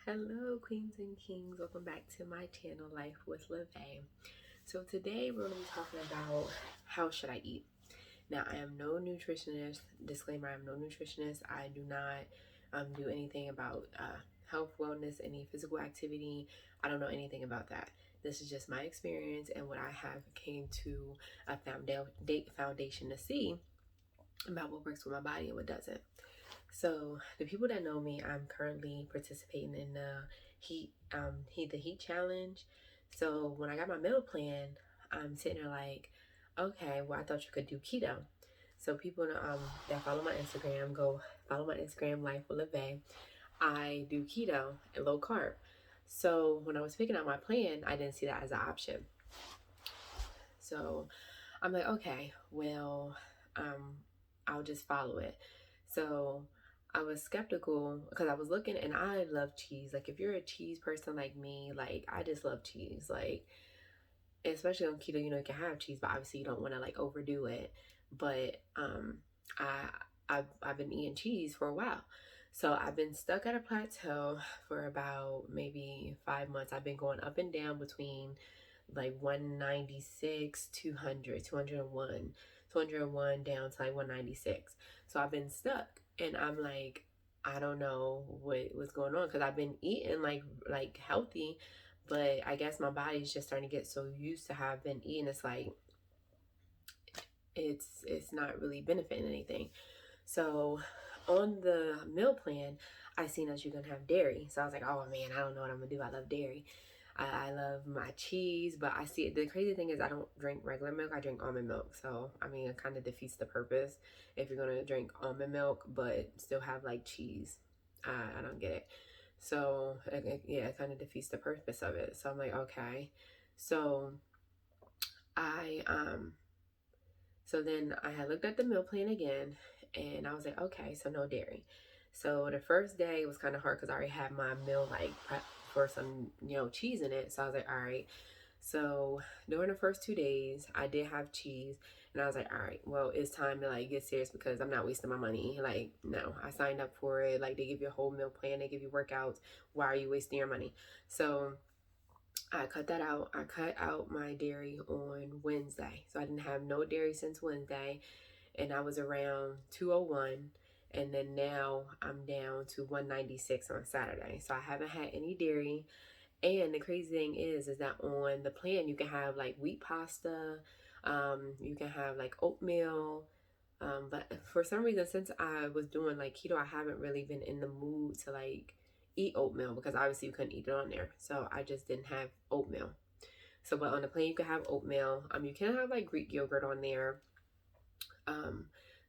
Hello, queens and kings. Welcome back to my channel, Life with LaVay. So today we're going to be talking about how should I eat. Now, I am no nutritionist. Disclaimer, I am no nutritionist. I do not do anything about health, wellness, any physical activity. I don't know anything about that. This is just my experience and what I have came to a foundation to see about what works with my body and what doesn't. So the people that know me, I'm currently participating in the heat challenge. So when I got my meal plan, I'm sitting there like, okay, well, I thought you could do keto. So people that follow my Instagram, go follow my Instagram, Life with LaVay. I do keto and low carb. So when I was picking out my plan, I didn't see that as an option. So I'm like, okay, well, I'll just follow it. So I was skeptical because I was looking and I love cheese. Like if you're a cheese person like me, like I just love cheese. Like especially on keto, you can have cheese, but obviously you don't want to like overdo it. But I've been eating cheese for a while. So I've been stuck at a plateau for about maybe 5 months. I've been going up and down between like 196, 200, 201, 201 down to like 196. So I've been stuck and I'm like, I don't know what's going on because I've been eating like healthy, but I guess my body's just starting to get so used to how I've been eating. It's like it's not really benefiting anything. So on the meal plan, I seen that you can have dairy. So I was like, oh man, I don't know what I'm gonna do. I love dairy. I love my cheese, but I see the crazy thing is I don't drink regular milk. I drink almond milk. So, I mean, it kind of defeats the purpose if you're going to drink almond milk, but still have like cheese. I don't get it. So, yeah, it kind of defeats the purpose of it. So I'm like, okay. So I, so then I had looked at the meal plan again and I was like, okay, so no dairy. So the first day was kind of hard because I already had my meal like prepped for some, cheese in it. So I was like, all right. So during the first 2 days, I did have cheese and I was like, all right, well, it's time to like get serious because I'm not wasting my money. Like, no, I signed up for it. Like they give you a whole meal plan. They give you workouts. Why are you wasting your money? So I cut that out. I cut out my dairy on Wednesday. So I didn't have no dairy since Wednesday. And I was around 201. And then now I'm down to 196 on Saturday. So I haven't had any dairy. And the crazy thing is that on the plan, you can have like wheat pasta. You can have like oatmeal. But for some reason, since I was doing like keto, I haven't really been in the mood to like eat oatmeal because obviously you couldn't eat it on there. So I just didn't have oatmeal. So, but on the plane, you can have oatmeal. You can have like Greek yogurt on there.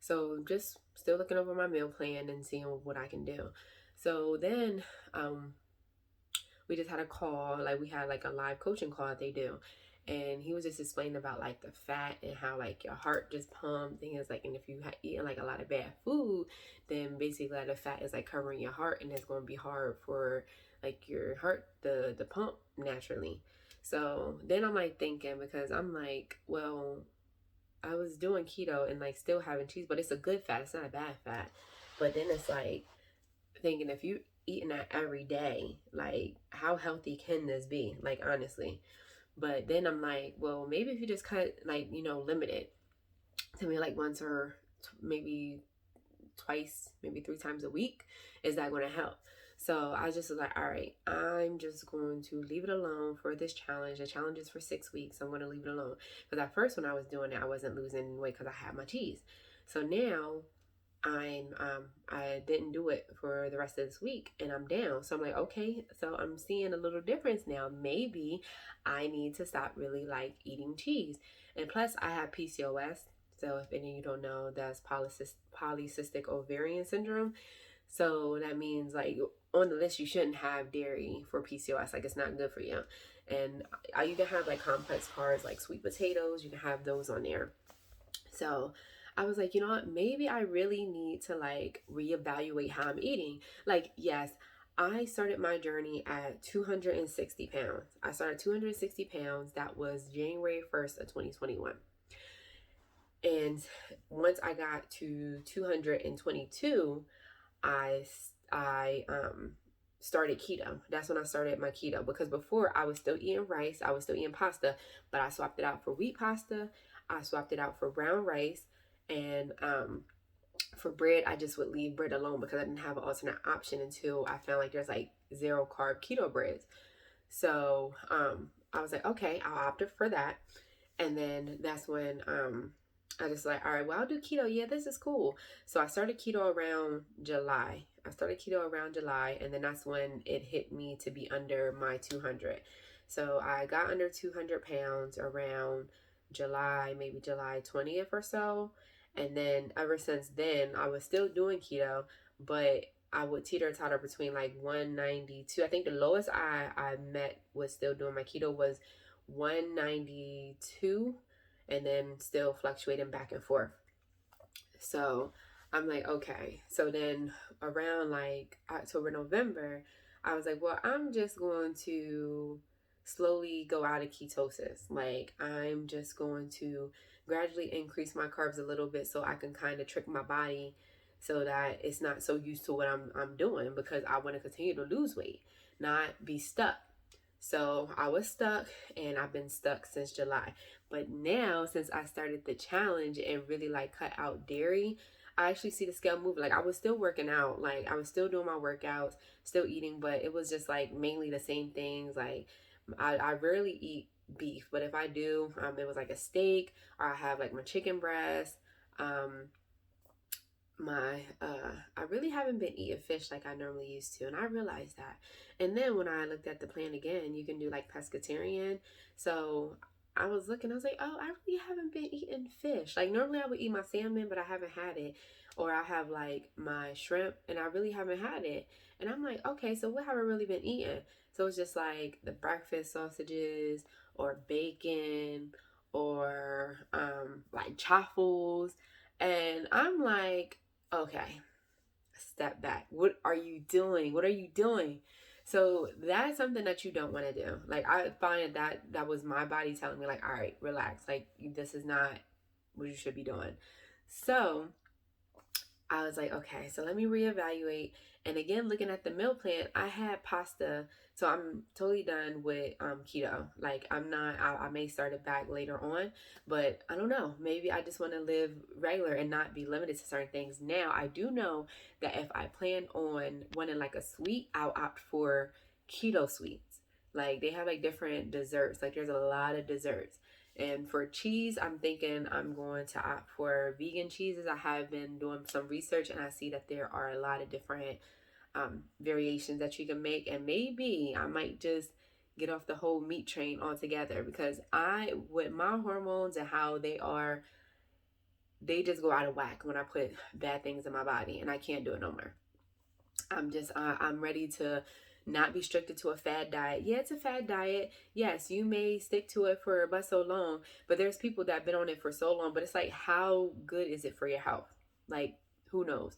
So just still looking over my meal plan and seeing what I can do. So then, we just had a call, like we had like a live coaching call that they do. And he was just explaining about like the fat and how like your heart just pump things like, and if you eaten like a lot of bad food, then basically like, the fat is like covering your heart and it's going to be hard for like your heart the pump naturally. So then I'm like thinking, because I'm like, well, I was doing keto and like still having cheese, but it's a good fat, it's not a bad fat. But then it's like thinking, if you eating that every day, like how healthy can this be, like honestly? But then I'm like, well, maybe if you just cut, like, limit it to me like once or maybe twice, maybe 3 times a week, is that going to help? So I just was like, all right, I'm just going to leave it alone for this challenge. The challenge is for 6 weeks. I'm going to leave it alone. Because at first when I was doing it, I wasn't losing weight because I had my cheese. So now I didn't do it for the rest of this week and I'm down. So I'm like, okay, so I'm seeing a little difference now. Maybe I need to stop really like eating cheese. And plus I have PCOS. So if any of you don't know, that's polycystic ovarian syndrome. So that means like on the list, you shouldn't have dairy for PCOS. Like it's not good for you. And you can have like complex carbs like sweet potatoes. You can have those on there. So I was like, you know what? Maybe I really need to like reevaluate how I'm eating. Like, yes, I started my journey at 260 pounds. I started 260 pounds. That was January 1st of 2021. And once I got to 222, I started keto. That's when I started my keto, because before I was still eating rice, I was still eating pasta, but I swapped it out for wheat pasta. I swapped it out for brown rice, and for bread, I just would leave bread alone because I didn't have an alternate option until I found like there's like 0 carb keto breads. So I was like, okay, I'll opt for that. And then that's when I just like, all right, well, I'll do keto. Yeah, this is cool. So I started keto around July. And then that's when it hit me to be under my 200. So I got under 200 pounds around July, maybe July 20th or so. And then ever since then, I was still doing keto, but I would teeter-totter between like 192. I think the lowest I met was still doing my keto was 192, and then still fluctuating back and forth. So I'm like, okay. So then around like October, November, I was like, well, I'm just going to slowly go out of ketosis. Like, I'm just going to gradually increase my carbs a little bit so I can kind of trick my body so that it's not so used to what I'm doing, because I want to continue to lose weight, not be stuck. So I was stuck, and I've been stuck since July. But now, since I started the challenge and really like cut out dairy, I actually see the scale move. Like, I was still working out, like I was still doing my workouts, still eating, but it was just like mainly the same things. Like I rarely eat beef, but if I do, it was like a steak, or I have like my chicken breast. I really haven't been eating fish like I normally used to, and I realized that. And then when I looked at the plan again, you can do like pescatarian. So I was looking, I was like, oh, I really haven't been eating fish. Like, normally I would eat my salmon, but I haven't had it. Or I have like my shrimp, and I really haven't had it. And I'm like, okay, so what have I really been eating? So it's just like the breakfast sausages, or bacon, or like chaffles. And I'm like, okay, step back. What are you doing? What are you doing? So that's something that you don't want to do. Like, I find that was my body telling me, like, all right, relax. Like, this is not what you should be doing. So I was like, okay, so let me reevaluate. And again, looking at the meal plan, I had pasta. So I'm totally done with keto. Like, I'm not, I may start it back later on, but I don't know. Maybe I just want to live regular and not be limited to certain things. Now, I do know that if I plan on wanting like a sweet, I'll opt for keto sweets. Like, they have like different desserts. Like, there's a lot of desserts. And for cheese, I'm thinking I'm going to opt for vegan cheeses. I have been doing some research, and I see that there are a lot of different variations that you can make. And maybe I might just get off the whole meat train altogether, because with my hormones and how they are, they just go out of whack when I put bad things in my body, and I can't do it no more. I'm ready to not be restricted to a fad diet. Yeah, it's a fad diet. Yes, you may stick to it for but so long, but there's people that have been on it for so long, but it's like, how good is it for your health? Like, who knows?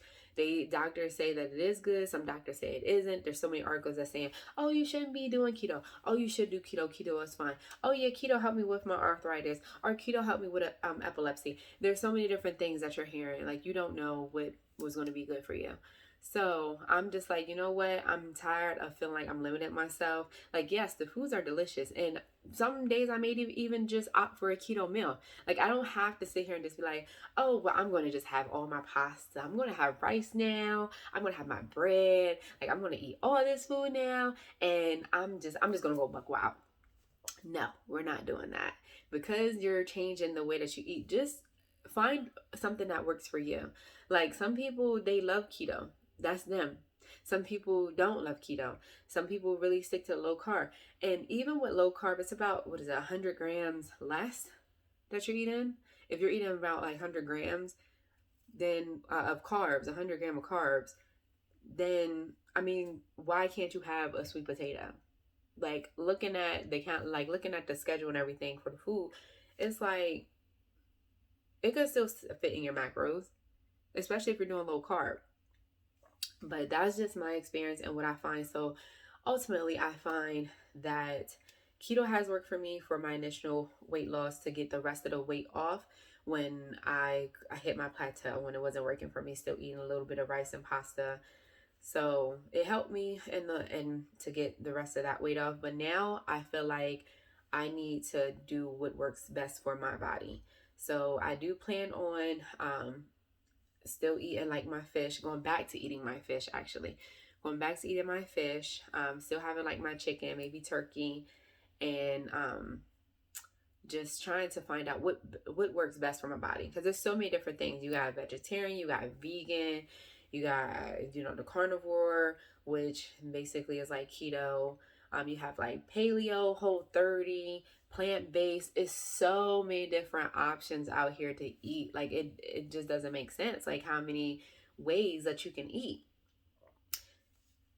Doctors say that it is good. Some doctors say it isn't. There's so many articles that saying, oh, you shouldn't be doing keto. Oh, you should do keto. Keto is fine. Oh yeah, keto helped me with my arthritis, or keto helped me with epilepsy. There's so many different things that you're hearing. Like, you don't know what was going to be good for you. So I'm just like, you know what? I'm tired of feeling like I'm limiting myself. Like, yes, the foods are delicious. And some days I may even just opt for a keto meal. Like, I don't have to sit here and just be like, oh, well, I'm going to just have all my pasta. I'm going to have rice now. I'm going to have my bread. Like, I'm going to eat all this food now. And I'm just going to go buck wild. No, we're not doing that. Because you're changing the way that you eat, just find something that works for you. Like, some people, they love keto. That's them. Some people don't love keto. Some people really stick to low carb. And even with low carb, it's about, 100 grams less that you're eating. If you're eating about like 100 grams then of carbs, 100 grams of carbs, then, I mean, why can't you have a sweet potato? Like, looking at the schedule and everything for the food, it's like, it could still fit in your macros, especially if you're doing low carb. But that's just my experience and what I find. So ultimately, I find that keto has worked for me for my initial weight loss, to get the rest of the weight off when I hit my plateau, when it wasn't working for me, still eating a little bit of rice and pasta. So it helped me and to get the rest of that weight off. But now I feel like I need to do what works best for my body. So I do plan on still eating like my fish, going back to eating my fish actually. Going back to eating my fish, still having like my chicken, maybe turkey, and just trying to find out what works best for my body, because there's so many different things. You got vegetarian, you got vegan, you got the carnivore, which basically is like keto. You have like paleo, whole 30, plant-based. It's so many different options out here to eat. Like it just doesn't make sense, like how many ways that you can eat.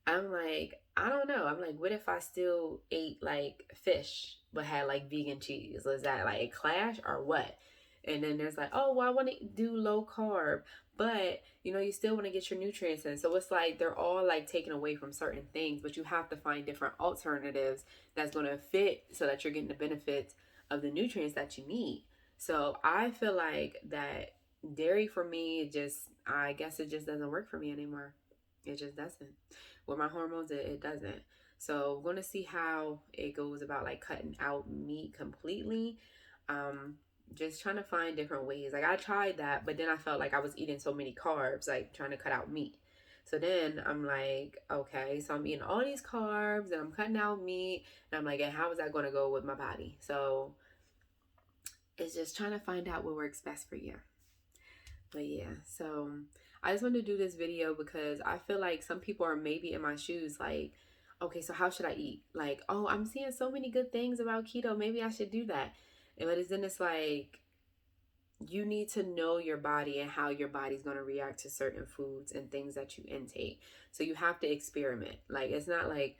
I'm like, I don't know. I'm like, what if I still ate like fish but had like vegan cheese? Was that like a clash or what? And then there's like, oh, well, I want to do low carb, but you still want to get your nutrients in. So it's like they're all like taken away from certain things, but you have to find different alternatives that's going to fit so that you're getting the benefits of the nutrients that you need. So I feel like that dairy for me, I guess it just doesn't work for me anymore. It just doesn't. With my hormones, it doesn't. So we're going to see how it goes about like cutting out meat completely. Just trying to find different ways. Like I tried that, but then I felt like I was eating so many carbs, like trying to cut out meat. So then I'm like, okay, so I'm eating all these carbs and I'm cutting out meat. And I'm like, and how is that going to go with my body? So it's just trying to find out what works best for you. But yeah, so I just wanted to do this video because I feel like some people are maybe in my shoes, like, okay, so how should I eat? Like, oh, I'm seeing so many good things about keto. Maybe I should do that. Then it's like, you need to know your body and how your body's going to react to certain foods and things that you intake. So you have to experiment. Like, it's not like,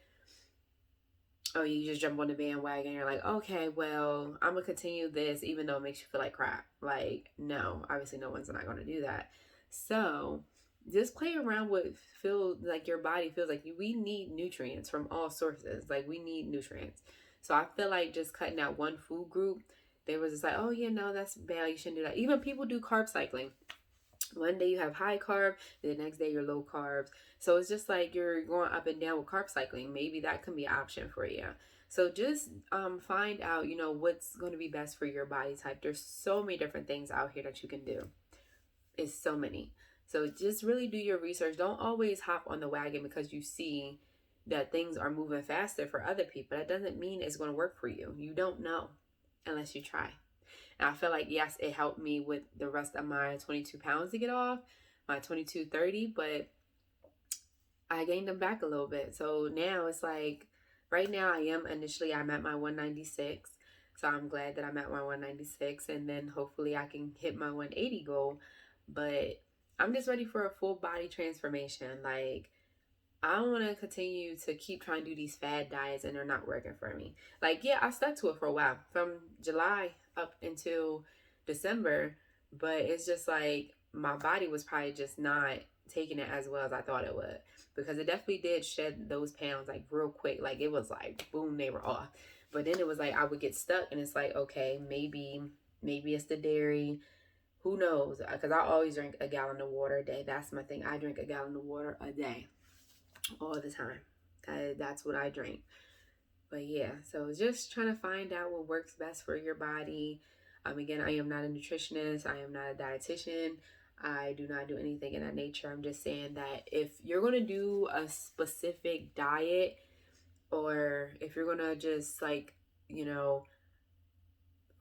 oh, you just jump on the bandwagon and you're like, okay, well, I'm gonna continue this even though it makes you feel like crap. Like, no, obviously no one's not gonna do that. So just play around with feel like your body feels like. We need nutrients from all sources. Like, we need nutrients. So I feel like just cutting out one food group, they was just like, oh yeah, no, that's bad, you shouldn't do that. Even people do carb cycling. One day you have high carb, the next day you're low carbs. So it's just like you're going up and down with carb cycling. Maybe that can be an option for you. So just find out, what's going to be best for your body type. There's so many different things out here that you can do. It's so many. So just really do your research. Don't always hop on the wagon because you see that things are moving faster for other people. That doesn't mean it's going to work for you. You don't know unless you try. And I feel like, yes, it helped me with the rest of my 22 pounds to get off, my 22-30, but I gained them back a little bit. So now it's like, right now I'm at my 196. So I'm glad that I'm at my 196, and then hopefully I can hit my 180 goal. But I'm just ready for a full body transformation. Like, I don't want to continue to keep trying to do these fad diets and they're not working for me. Like, yeah, I stuck to it for a while, from July up until December, but it's just like my body was probably just not taking it as well as I thought it would, because it definitely did shed those pounds like real quick. Like, it was like boom, they were off. But then it was like I would get stuck, and it's like, okay, maybe it's the dairy. Who knows? Because I always drink a gallon of water a day. That's my thing. I drink a gallon of water a day, all the time. That's what I drink. But yeah, so just trying to find out what works best for your body. Again, I am not a nutritionist. I am not a dietitian. I do not do anything in that nature. I'm just saying that if you're going to do a specific diet, or if you're going to just like,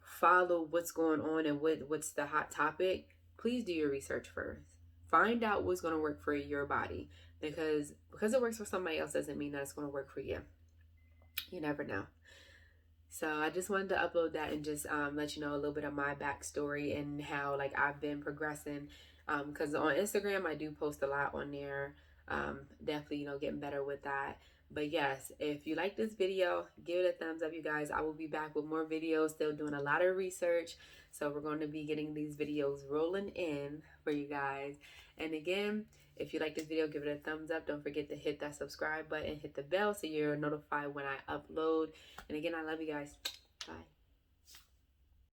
follow what's going on and what's the hot topic, please do your research first. Find out what's going to work for your body, because it works for somebody else doesn't mean that it's going to work for you. You never know. So I just wanted to upload that and just let you know a little bit of my backstory and how like I've been progressing. Because on Instagram I do post a lot on there. Definitely getting better with that. But yes, if you like this video, give it a thumbs up, you guys. I will be back with more videos, still doing a lot of research. So we're going to be getting these videos rolling in for you guys. And again, if you like this video, give it a thumbs up. Don't forget to hit that subscribe button, hit the bell so you're notified when I upload. And again, I love you guys.